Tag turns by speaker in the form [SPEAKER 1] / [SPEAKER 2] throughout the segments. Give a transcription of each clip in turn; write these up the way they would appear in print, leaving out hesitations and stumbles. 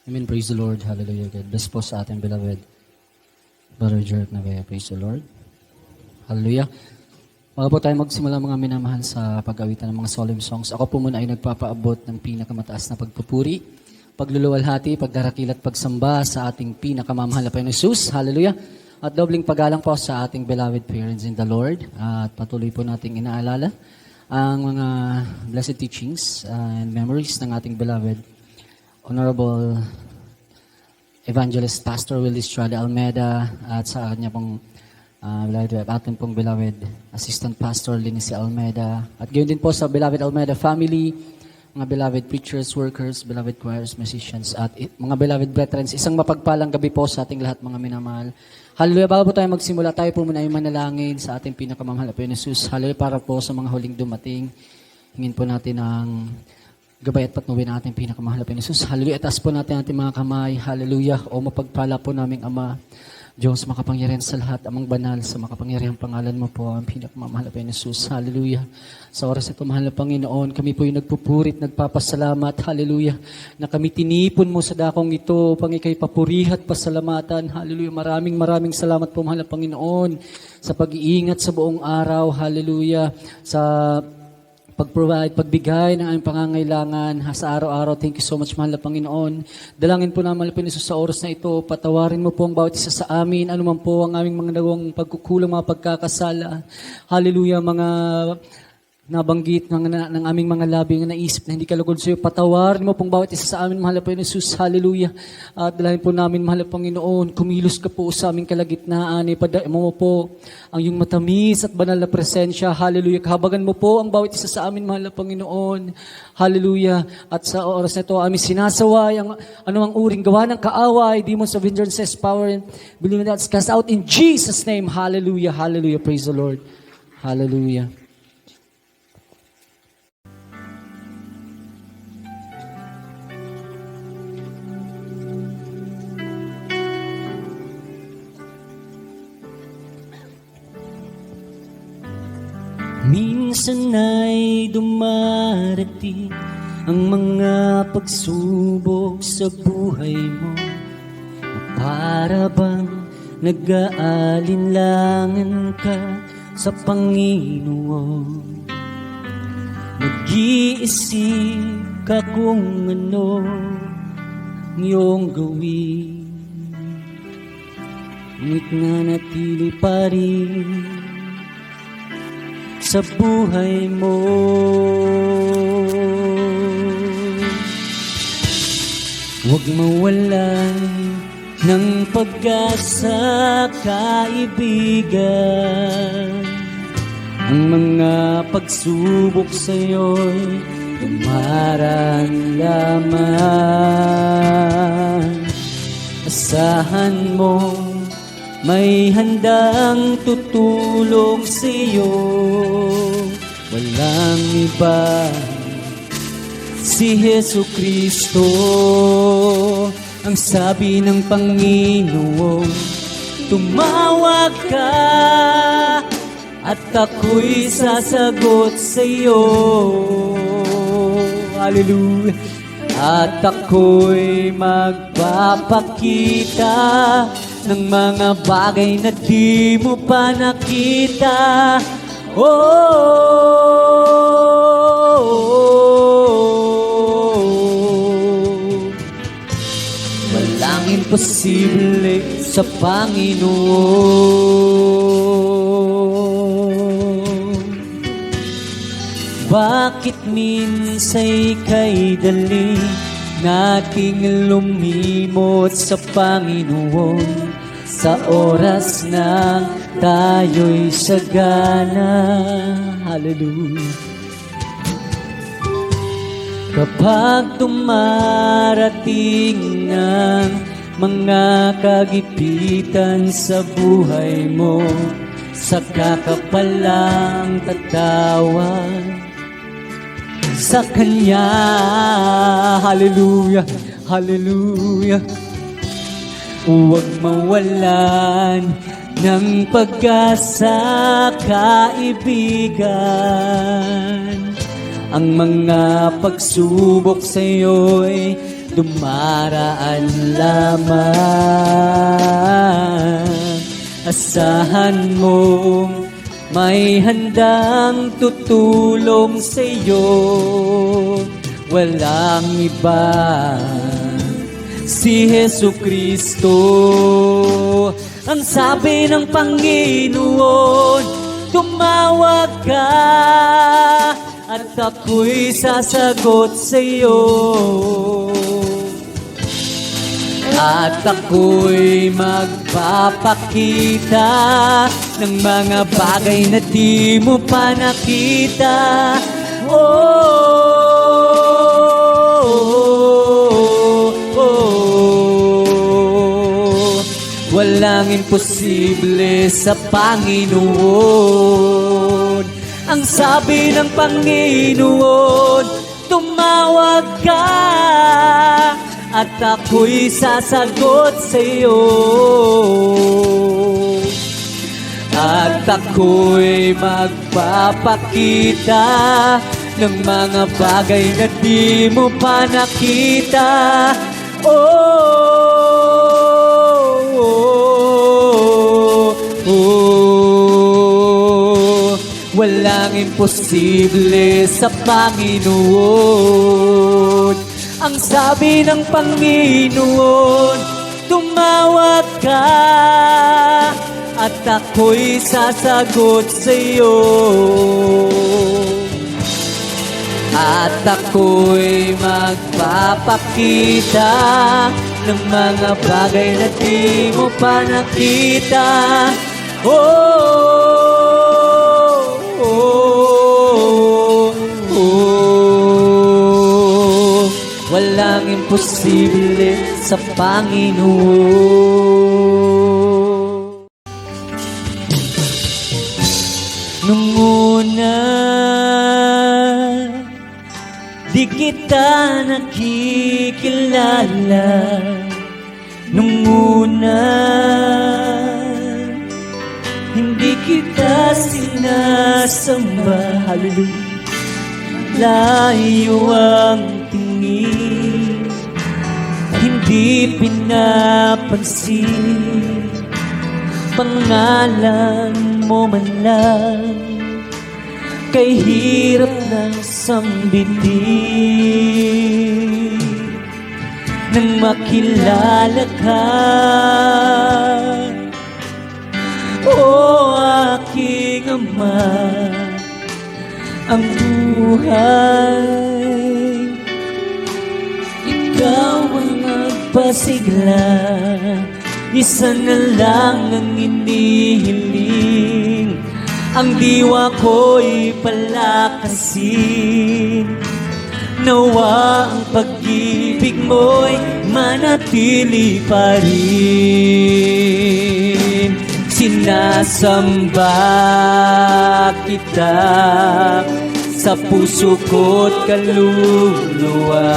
[SPEAKER 1] Amen. Praise the Lord. Hallelujah. God bless po sa ating beloved Brother Jerk na kaya. Praise the Lord. Hallelujah. Bago po tayo magsimula mga minamahal sa pag-awitan ng mga solemn songs, ako po muna ay nagpapaabot ng pinakamataas na pagpupuri, pagluluwalhati, pagdarakil at pagsamba sa ating pinakamamahal na Panginoon Jesus. Hallelujah. At dobling paggalang po sa ating beloved parents in the Lord. At patuloy po nating inaalala ang mga blessed teachings and memories ng ating beloved Honorable Evangelist Pastor Willie Estrada Almeida at sa kanya pong ating pong beloved Assistant Pastor Linicy Almeida at gayon din po sa beloved Almeida family, mga beloved preachers, workers, beloved choirs, musicians at mga beloved brethren. Isang mapagpalang gabi po sa ating lahat mga minamahal. Hallelujah. Bago po tayo magsimula, tayo po muna ay manalangin sa ating pinakamamahal na Panginoon Jesus. Hallelujah para po sa mga huling dumating. Hingin po natin ang gabay at patnubay ng ating pinakamahal na Panginoon Jesus. Hallelujah. Itaas po natin ating mga kamay. Hallelujah. O mapagpala po naming Ama, Diyos makapangyarihan sa lahat, amang banal, sa makapangyarihang pangalan mo po, ang pinakamamahal na Panginoon Jesus. Hallelujah. Sa oras ito, mahal na Panginoon, kami po yung nagpupurit, nagpapasalamat. Hallelujah. Na kami tinipon mo sa dakong ito, pang ikay papurihat, pasalamatan. Hallelujah. Maraming salamat po, mahal na Panginoon, sa pag-iingat sa buong araw. Hallelujah. Sa pag-provide, pagbigay ng aming pangangailangan sa araw-araw. Thank you so much, mahal na Panginoon. Dalangin po naman, Panginoon, sa oras na ito, patawarin mo po ang bawat isa sa amin, anuman po ang aming mga nagawang pagkukulang, mga pagkakasala. Hallelujah, mga nabanggit ng aming mga labi na naisip na hindi kalugod sa iyo. Patawarin mo pong bawat isa sa amin, mahal na Panginoon Jesus. Hallelujah. At dalahin po namin, mahal na Panginoon, kumilos ka po sa aming kalagitnaan. Ipadain mo po ang iyong matamis at banal na presensya. Hallelujah. Kahabagan mo po ang bawat isa sa amin, mahal na Panginoon. Hallelujah. At sa oras na ito, aming sinasaway ang anumang uring gawa ng kaaway, demons of hindrances, power, and believing that's cast out in Jesus' name. Hallelujah. Hallelujah. Praise the Lord. Hallelujah. Minsan ay dumarating ang mga pagsubok sa buhay mo, na para bang nag-aalinlangan ka sa Panginoon. Nag-iisip ka kung ano iyong gawin, ngunit nanatili pa rin sa buhay mo. Huwag mawalan ng pag-asa, kaibigan. Ang mga pagsubok sa'yo'y dumaraan lamang. Asahan mo may handang tutulong sa iyo, walang iba, si Jesucristo. Ang sabi ng Panginoon, tumawag ka at ako'y sasagot sa iyo. Hallelujah. At ako'y magpapakita ng mga bagay na di mo pa nakita. Walang imposible sa Panginoon. Bakit minsa'y kay dali nating lumimot sa Panginoon sa oras na tayo'y sagana? Hallelujah. Kapag dumarating ang mga kagipitan sa buhay mo, saka ka palang tatawa sa Kanya. Hallelujah, hallelujah. Huwag mawalan ng pag-asa, kaibigan. Ang mga pagsubok sa'yo'y
[SPEAKER 2] dumaraan lamang. Asahan mong may handang tutulong sa'yo, walang iba, si Jesucristo. Ang sabi ng Panginoon, tumawag ka at ako'y sasagot sa'yo. At ako'y magpapakita ng mga bagay na di mo pa nakita. Oh, oh, oh. Walang imposible sa Panginoon. Ang sabi ng Panginoon, tumawag ka at ako'y sasagot sa'yo. At ako'y magpapakita ng mga bagay na di mo pa nakita. Oh, oh, oh. Walang imposible sa Panginoon. Ang sabi ng Panginoon, tumawag ka at ako'y sasagot sa'yo. At ako'y magpapakita ng mga bagay na di mo pa nakita. Oh, oh, oh. Walang imposible sa Panginoon. Nung una, di kita nakikilala. Nung una, hindi kita sinasamba. Hallelujah. Layo ang tingin, hindi pinapansin. Pangalan mo man lang, kay hirap ng sambitin. Nang makilala ka, o aking Ama, ang buhay, ikaw ang nagpasigla. Isa na lang ang inihiling, ang diwa ko'y palakasin. Nawa ang pag-ibig mo'y manatili pa rin. Sinasamba kita sa puso ko't kaluluwa.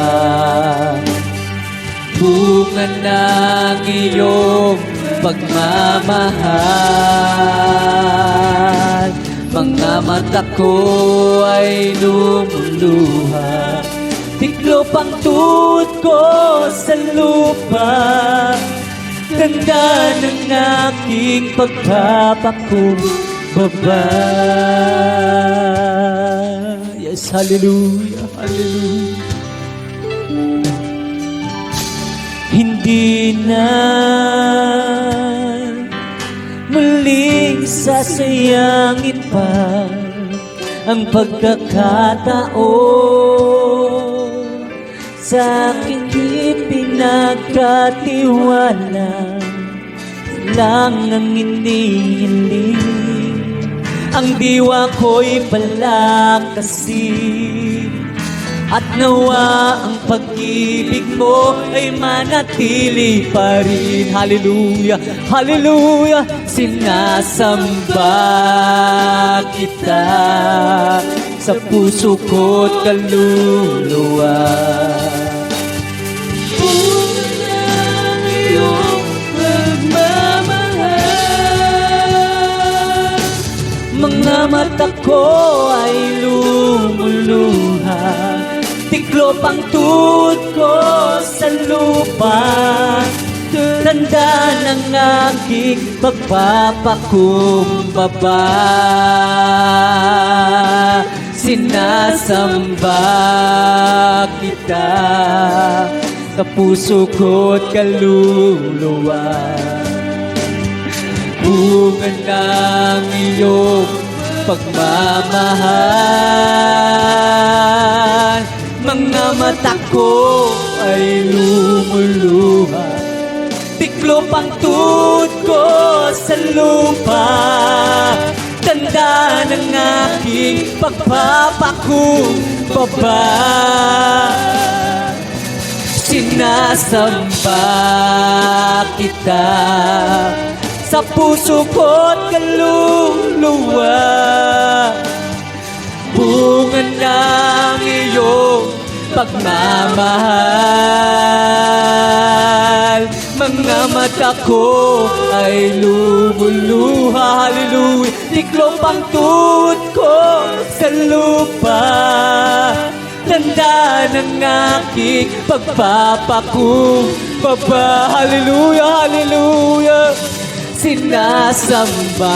[SPEAKER 2] Bunga ng iyong pagmamahal, mga mata ko ay lumuluha. Tiklop ang tuhod ko sa lupa, ganda ng aking pagpapakumbaba. Yes, hallelujah, hallelujah. Hindi na muling sasayangin pa ang pagkakataon sa aking ipinagkatiwala. Lang ang inihiling, ang diwa ko'y palakasin. At nawa ang pag-ibig mo ay manatili pa rin. Hallelujah, hallelujah. Sinasamba kita sa puso ko't kaluluwa. Bunga ng iyong pagmamahal, mga mata ko ay lumuluha. Tiklop ang tuhod ko sa lupa. Tanda ng aking pagpapakumbaba. Sinasamba kita sa puso ko't kaluluwa. Bunga ng iyong pagmamahal. Mga mata ko ay lumuluha. Tiklop ang tuhod ko sa lupa. Tanda ng aking pagpapakumbaba. Sinasamba kita sa puso ko't kaluluwa. Bunga ng iyong pagmamahal. Mga mata ko ay lumuluha. Hallelujah. Tiklop ang tuhod ko sa lupa. Tanda ng aking pagpapakumbaba. Hallelujah, hallelujah. Sinasamba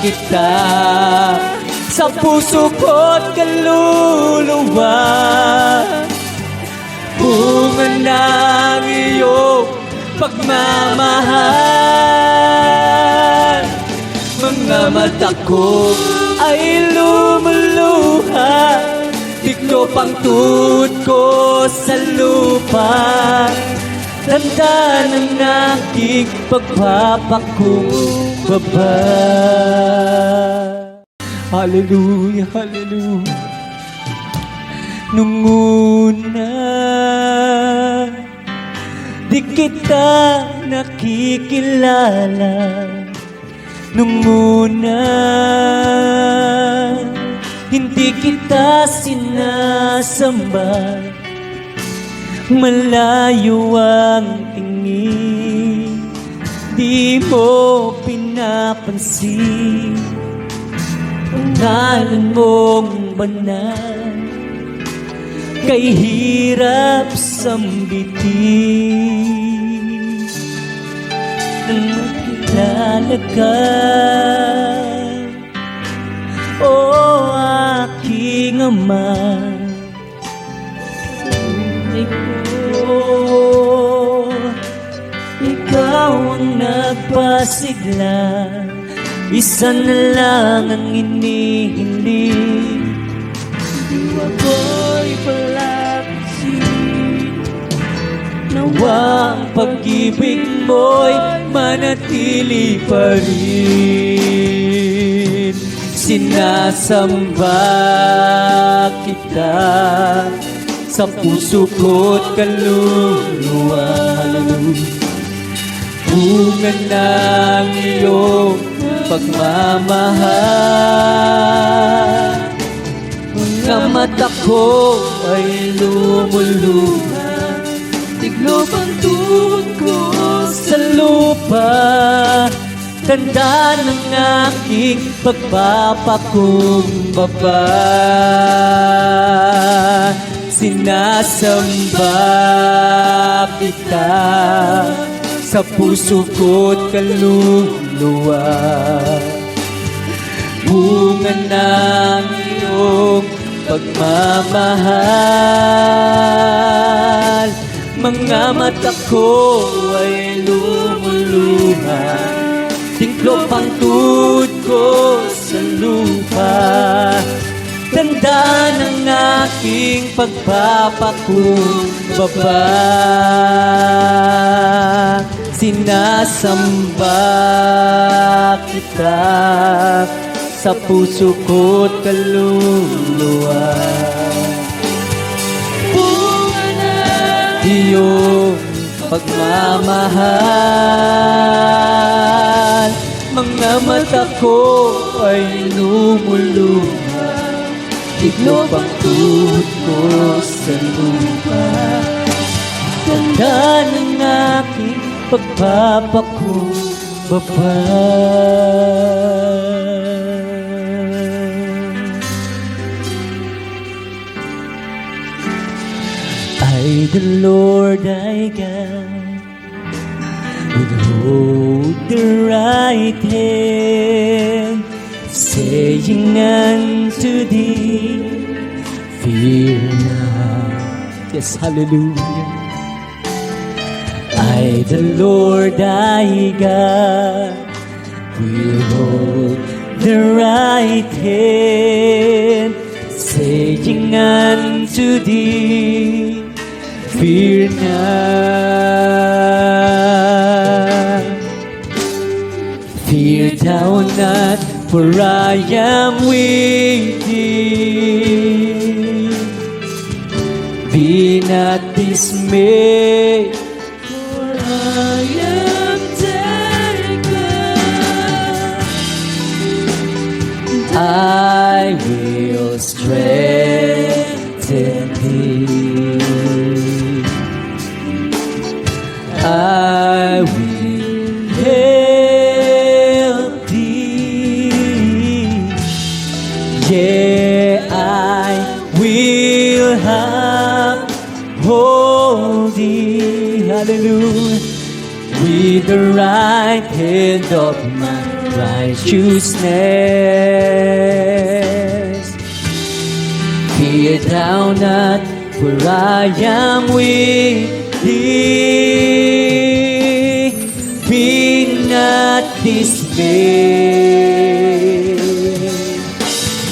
[SPEAKER 2] kita sa puso ko't kaluluwa. Bunga ng iyong pagmamahal. Mga mata ko ay lumuluha. Tiklop ang tuhod ko sa lupa. Tanda ng aking pagpapakumbaba. Hallelujah, hallelujah. Nung una, di kita nakikilala. Nung una, hindi kita sinasamba. Malayo ang tingin, di mo pinapansin. Pangalan mong banal, kay hirap sambitin. Nang makilala ka, o aking ama, ikaw ang nagpasigla. Isa na lang ang inihiling, diwa ko'y palaksin. Nawa ang pag-ibig mo'y manatili pa rin. Sinasamba kita sa puso ko't kaluluwa. Hallelujah. Bunga ng iyong pagmamahal. Mga mata ko ay lumuluha. Tiglop ang tuhod ko sa lupa. Tanda ng aking pagpapakumbaba. Sinasamba kita sa puso ko't kaluluwa. Bunga ng iyong pagmamahal. Mga mata ko ay lumuluha. Tiklop ang tuhod ko sa lupa. Tanda ng aking pagpapakumbaba. Sinasamba kita sa puso ko't kaluluwa. Bunga ng iyong pagmamahal. Mga mata ko ay lumuluha. Tiglop ang tuhod ko sa lupa. Tanda ng aking pagpapakumbaba. I, the Lord thy God, will hold the right hand, saying unto thee, fear not. Yes, hallelujah. I, the Lord thy God, will hold the right hand, saying unto thee, fear not. Fear thou not, for I am with thee. Be not dismayed, for I am thy God. I will strengthen thee. I will help thee. Yeah, I will uphold thee. Hallelujah. With the right hand of my righteousness. Fear thou not, for I am with thee. Be not dismayed,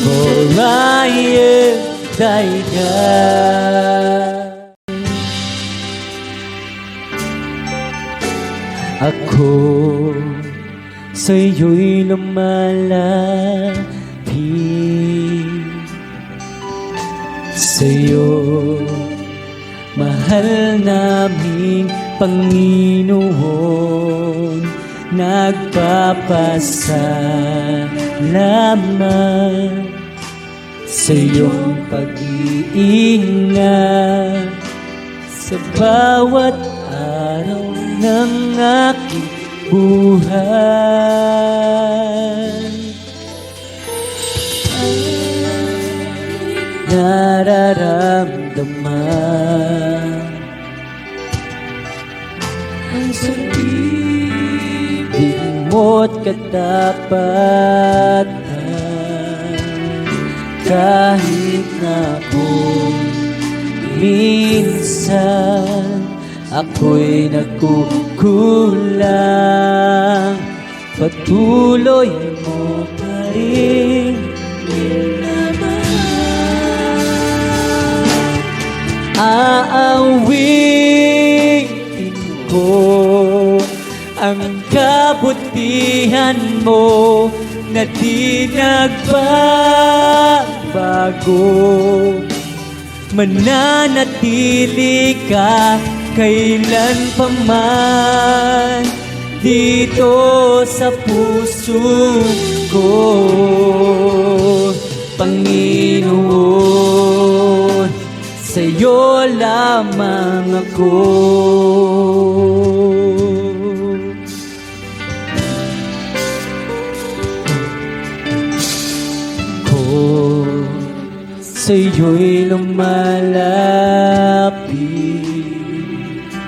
[SPEAKER 2] for I am thy God. Ako sa'yo'y lumalapit, sa'yo, mahal naming Panginoon, nagpapasalamat sa iyong pag-iingat sa bawat araw ng aking buhay. Nararamdaman ang pag-ibig mo't katapatan, kahit na kung minsan ako'y nagkukulang, patuloy mo pa rin aawitin ko ang kabutihan mo na di nagbabago. Mananatili ka kailan pa man dito sa puso ko, Panginoon, sa'yo lamang ako. Sa'yo'y lumalapit,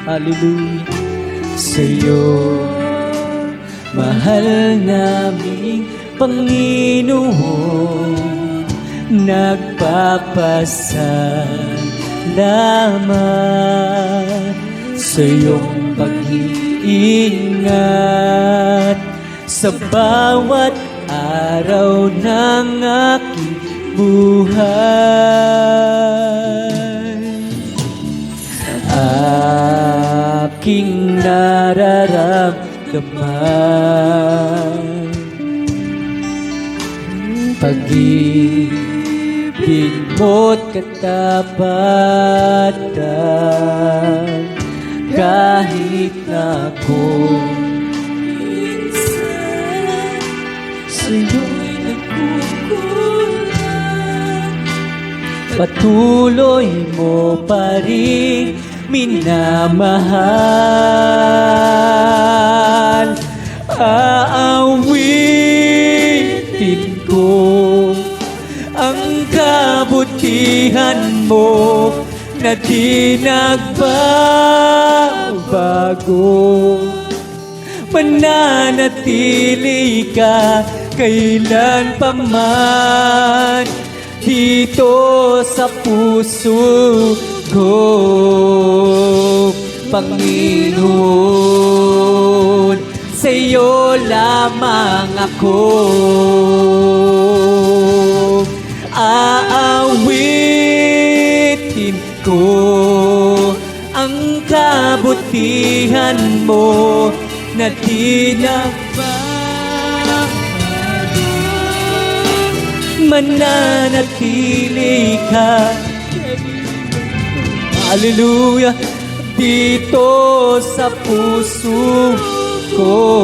[SPEAKER 2] hallelujah. Sa'yo, mahal naming Panginoon, nagpapasalamat sa iyong pag-iingat sa bawat araw ng aking buhay. Aking nararamdaman pag-ibig mo't katapatan, kahit na kung minsan sa'yo'y nagkukulang, patuloy mo pa rin minamahal. Aawitin ko ang kabutihan mo na di nagbabago. Mananatili ka kailan pa man dito sa puso ko, Panginoon. Sa'yo lamang ako aawitin ko ang kabutihan mo na di nagbabago. Mananatili ka, hallelujah, dito sa puso ko,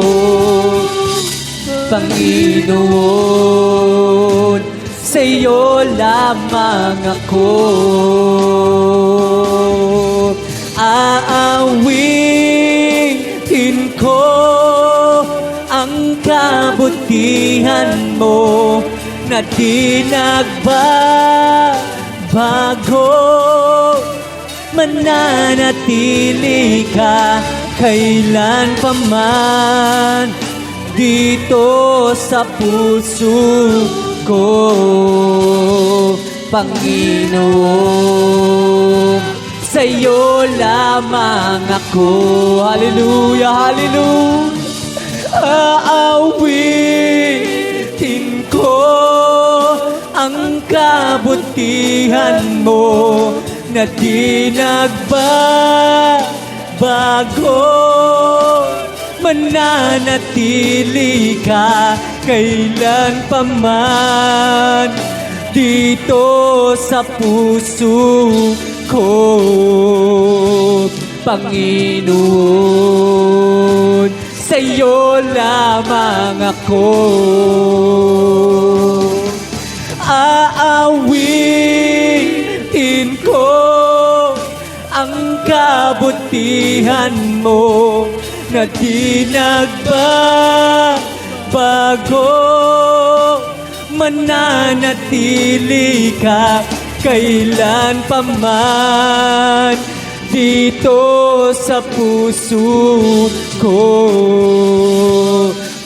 [SPEAKER 2] Panginoon. Sa'yo lamang ako aawitin ko ang kabutihan mo na di nagbabago. Mananatili ka kailan pa man dito sa puso ko, Panginoon. Sa'yo lamang ako, hallelujah, hallelujah, aawitin ko ang kabutihan mo na di nagbabago. Mananatili ka kailan pa man dito sa puso ko, Panginoon. Sa'yo lamang ako aawitin ko ang kabutihan mo na di nagbabago. Mananatili ka kailan pa man dito sa puso ko,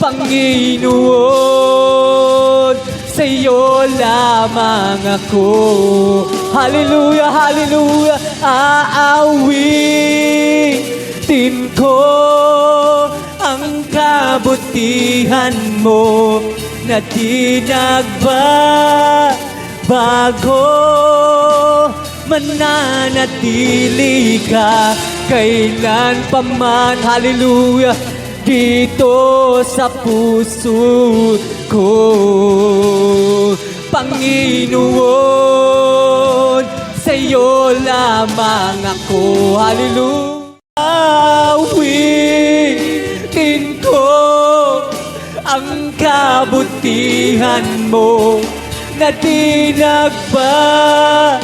[SPEAKER 2] Panginoon. Sa'yo lamang ako, hallelujah, hallelujah, aawitin ko ang kabutihan mo na di nagbabago. Mananatili ka kailan pa man, hallelujah, dito sa puso ko, Panginoon. Sa'yo lamang ako, hallelujah, aawitin ko ang kabutihan mo na di nagbabago.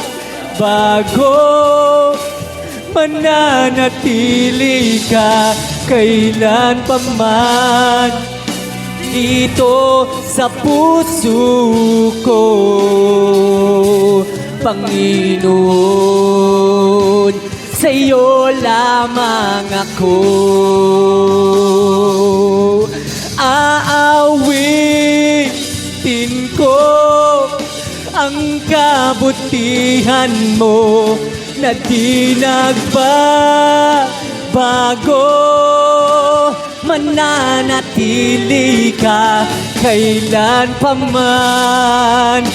[SPEAKER 2] Mananatili ka kailan pa man dito sa puso ko, Panginoon. Sa'yo lamang ako aawitin ko ang kabutihan mo na di nagbabago. Mananatili ka kailan pa man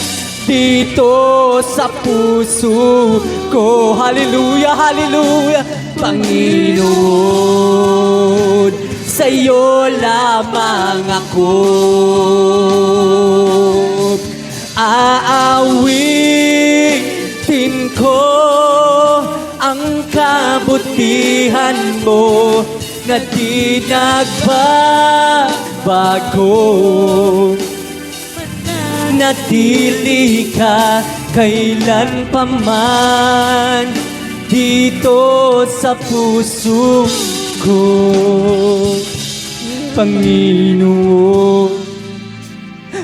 [SPEAKER 2] dito sa puso ko, hallelujah, hallelujah, Panginoon. Sa'yo lamang ako aawitin ko ang kabutihan mo na di nagbabago. Natili ka kailan pa man dito sa puso ko, Panginoon.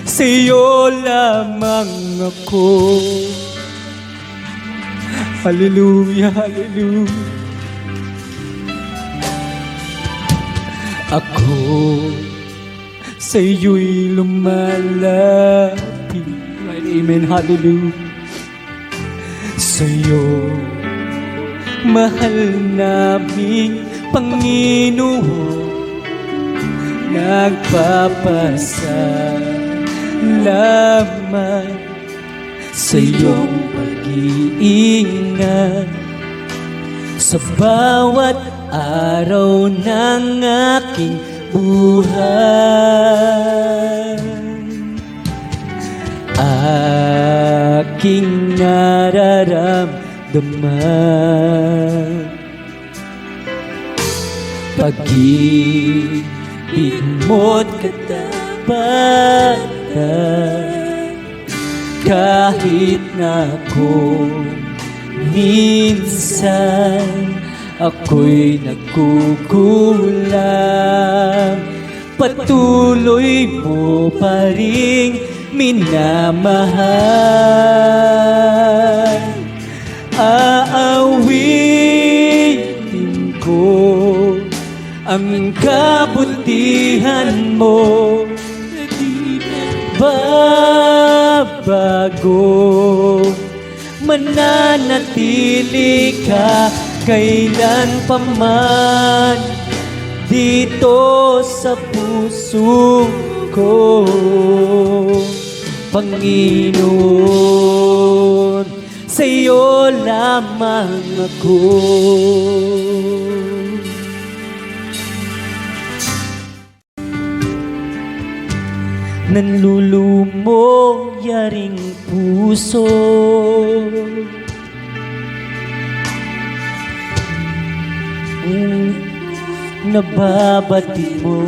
[SPEAKER 2] Sa'yo lamang ako Hallelujah, hallelujah. Ako sa iyo'y lumalapit. Right, amen, hallelujah. Sa'yo, mahal naming Panginoon, nagpapasalamat sa iyong pag-iingat sa bawat araw ng aking buhay. Aking nararamdaman pag-ibig mo't katapatan, kahit na ako minsan ako'y nagkukulang, patuloy mo pa ring minamahal. Aawitin ko ang kabutihan mo, di babago, mananatili ka kailan paman dito sa puso ko, Panginoon, sa iyo lamang ako. Nanlulumo yaring puso, nababatid mo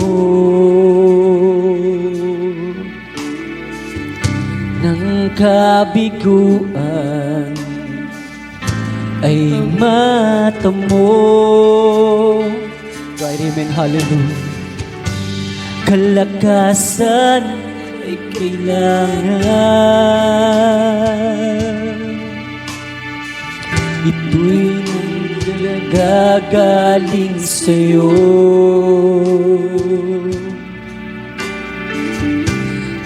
[SPEAKER 2] ng kabiguan ay mata mo. Right, amen, hallelujah. Kalakasan ay kailangan, ito'y nanggagaling sa'yo.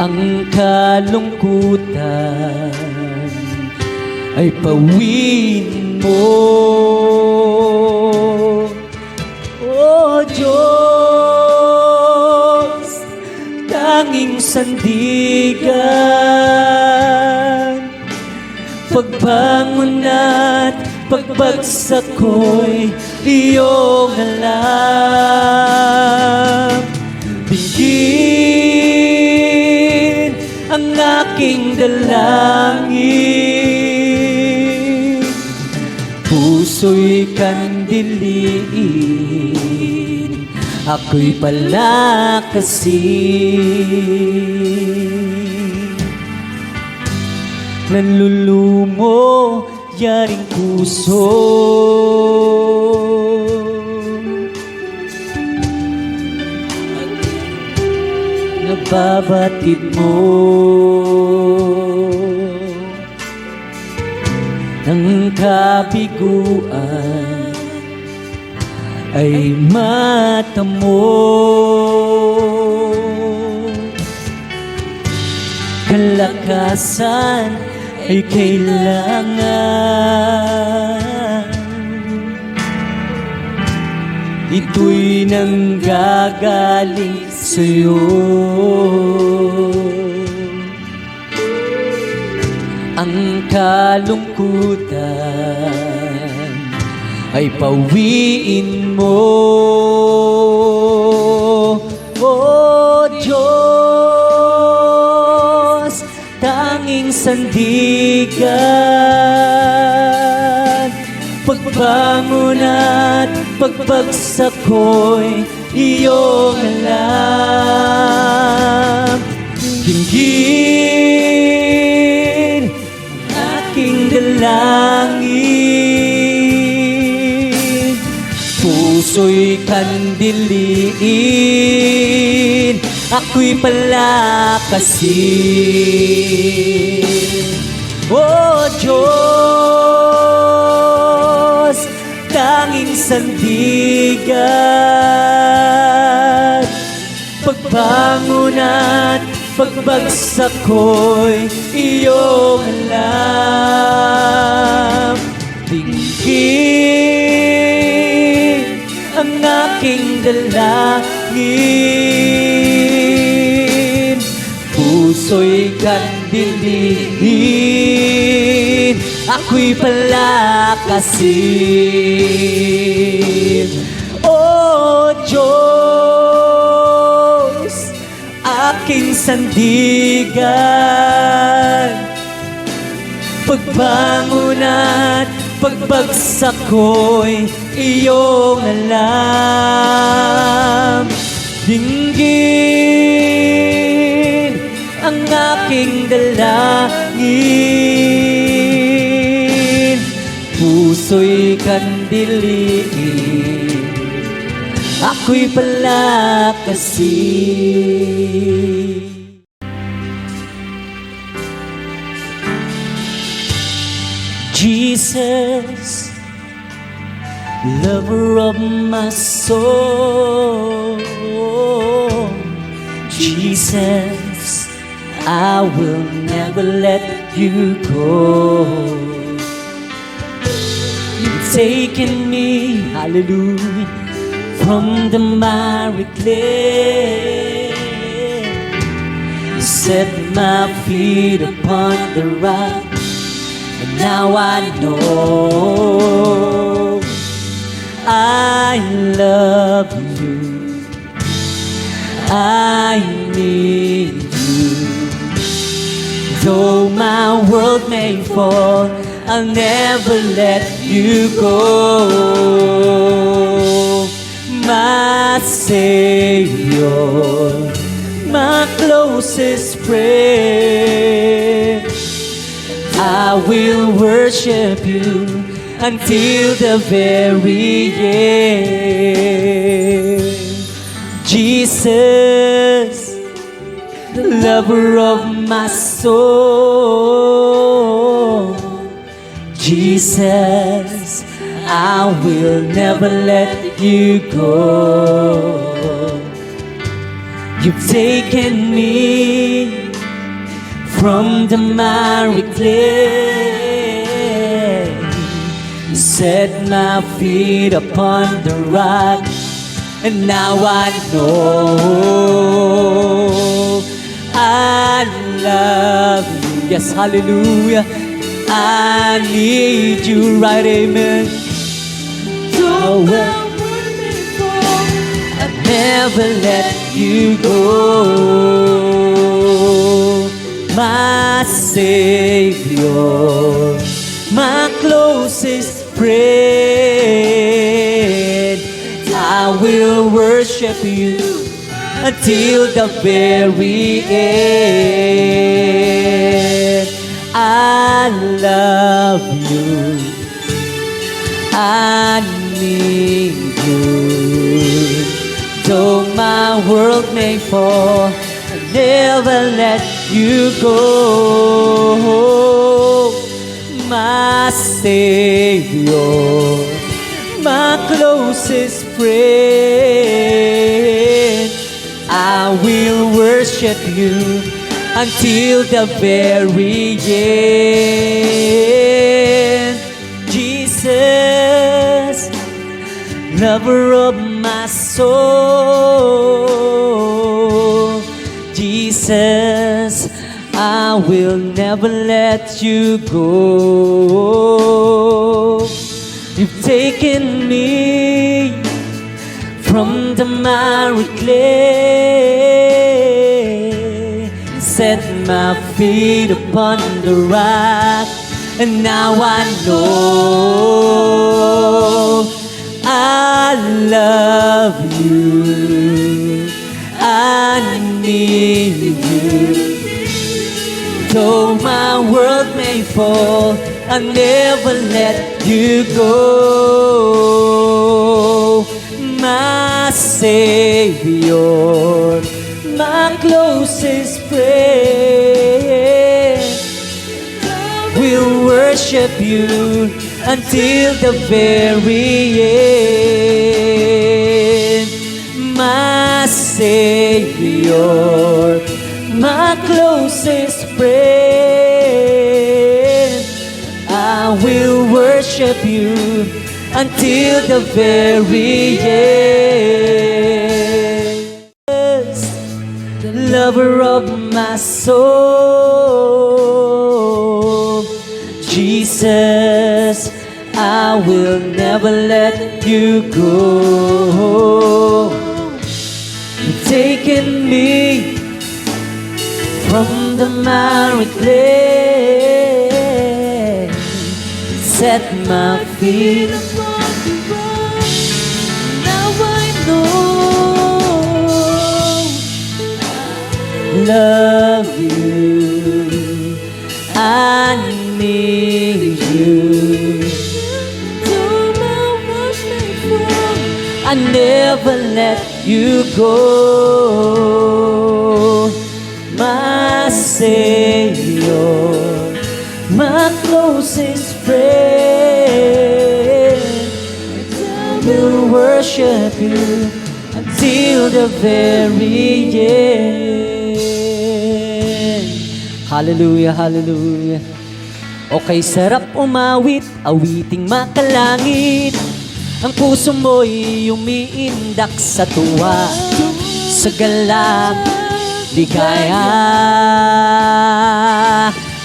[SPEAKER 2] Ang kalungkutan ay pawin mo, O Diyos, tanging sandigan. Pagbangon at pagbagsak ko'y iyong alam. Bigin ang aking dalangin, puso'y kandiliin, ako'y palakasin. Nanlulumo yaring puso, nababatid mo ng kabiguan ay mata mo. Kalakasan ay kailangan, ito'y nanggagaling sa'yo. Ang kalungkutan ay pawiin mo, O Diyos, tanging sandigan. Pagbangon at pagbagsak ko'y iyong alam. Dinggin ang aking dalangin, puso'y kandiliin, ako'y palakasin. O Diyos, sandigan. Pagbangon at pagbagsak ko'y iyong alam. Dinggin ang aking dalangin, puso'y kandilihin, ako'y palakasin. O Diyos, aking sandigan, pagbangon at pagbagsak ko'y iyong alam. Dinggin ang aking dalangin, puso'y kandiliin, ako'y palakasin. Jesus, lover of my soul, Jesus, I will never let you go. You've taken me, hallelujah, from the miry clay. You set my feet upon the rock, and now I know I love you, I need you. Though my world may fall, I'll never let you go. My Savior, my closest friend, I will worship you until the very end. Jesus, the lover of my soul, Jesus, I will never let you go. You've taken me from the miry clay, you set my feet upon the rock, and now I know I love you. Yes, hallelujah. I need you, right? Amen. Oh, well, I'll never let you go. My Savior, my closest friend, I will worship you until the very end. I love you, I need you. Though my world may fall, I'll never let you go. My Savior, my closest friend, I will worship you until the very end. Jesus, lover of my soul, Jesus, I will never let you go. You've taken me from the miry clay, set my feet upon the rock, and now I know I love you, I need you. Though my world may fall, I'll never let you go. My Savior, my closest friend, will worship you until the very end. My Savior, my closest friend, I will worship you until the very end. The lover of my soul, Jesus, I will never let you go. You've taken me from the miry clay, set my feet upon the rock. Now I know, love you, I need you. Though my words may fall, I never let you go. My Savior, my closest friend, I will worship you until the very end. Hallelujah, hallelujah. Okay, sarap umawit, awiting makalangit. Ang puso mo'y umiindak sa tuwa, sa galak, ligaya.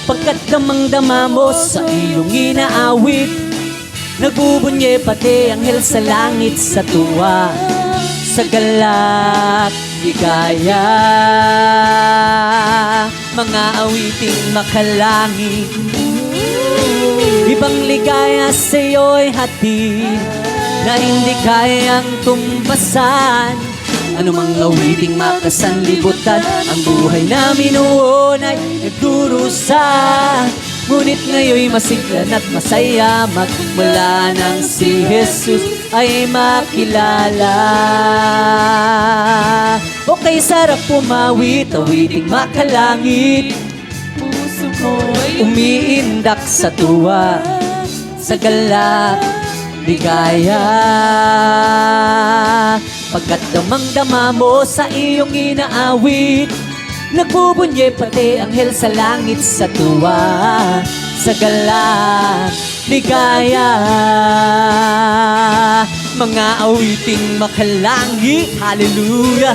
[SPEAKER 2] Pagkat damang-dama mo sa iyong inaawit, nagbubunye pati anghel sa langit sa tuwa, sa galak, ligaya. Mga awiting makalangit, ibang ligaya sa'yo'y hatid na hindi kayang tumbasan. Anumang awiting makasanlibutan, ang buhay namin noon ay nagdurusa. Ngunit ngayon'y masiglan at masaya, magmula nang si Jesus ay makilala. Okay, sarap pumawit, awiting makalangit. Puso ko'y umiindak sa tuwa, sa galak, ligaya. Pagkat damang-dama mo sa iyong inaawit, nagbubunye pati anghel sa langit sa tuwa, sa galak, ligaya. Mga awiting makalangit, hallelujah.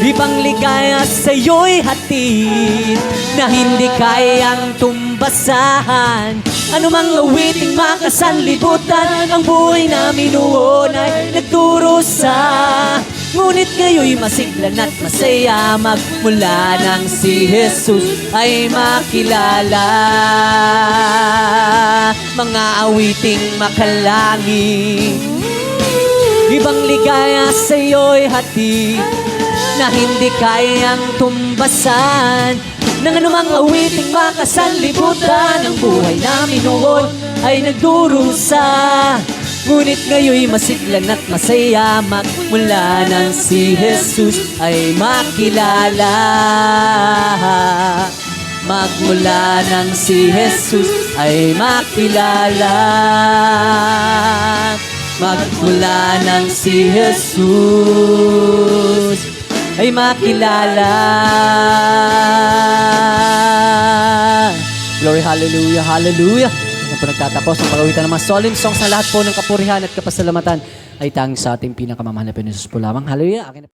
[SPEAKER 2] Ibang ligaya sa'yo'y hatid na hindi kayang tumbasan. Anumang awiting makasanlibutan, ang buhay namin noon ay nagdurusa. Ngunit ngayon'y masiglan at masaya, magmula nang si Jesus ay makilala. Mga awiting makalangit, ibang ligaya sa'yo'y hatid na hindi kayang tumbasan. Nang anumang awiting makasanlibutan, ang buhay namin noon ay nagdurusa. Ngunit ngayon'y masiglan at masaya, magmula nang si Jesus ay makilala. Magmula nang si Jesus ay makilala. Magmula nang si Jesus ay makilala. Glory, hallelujah, hallelujah. Yan po nagtatapos ang pag-awitan ng mga solemn songs na lahat po ng kapurihan at kapasalamatan ay tanging sa ating pinakamamahal na Panginoon po lamang. Hallelujah. Akin na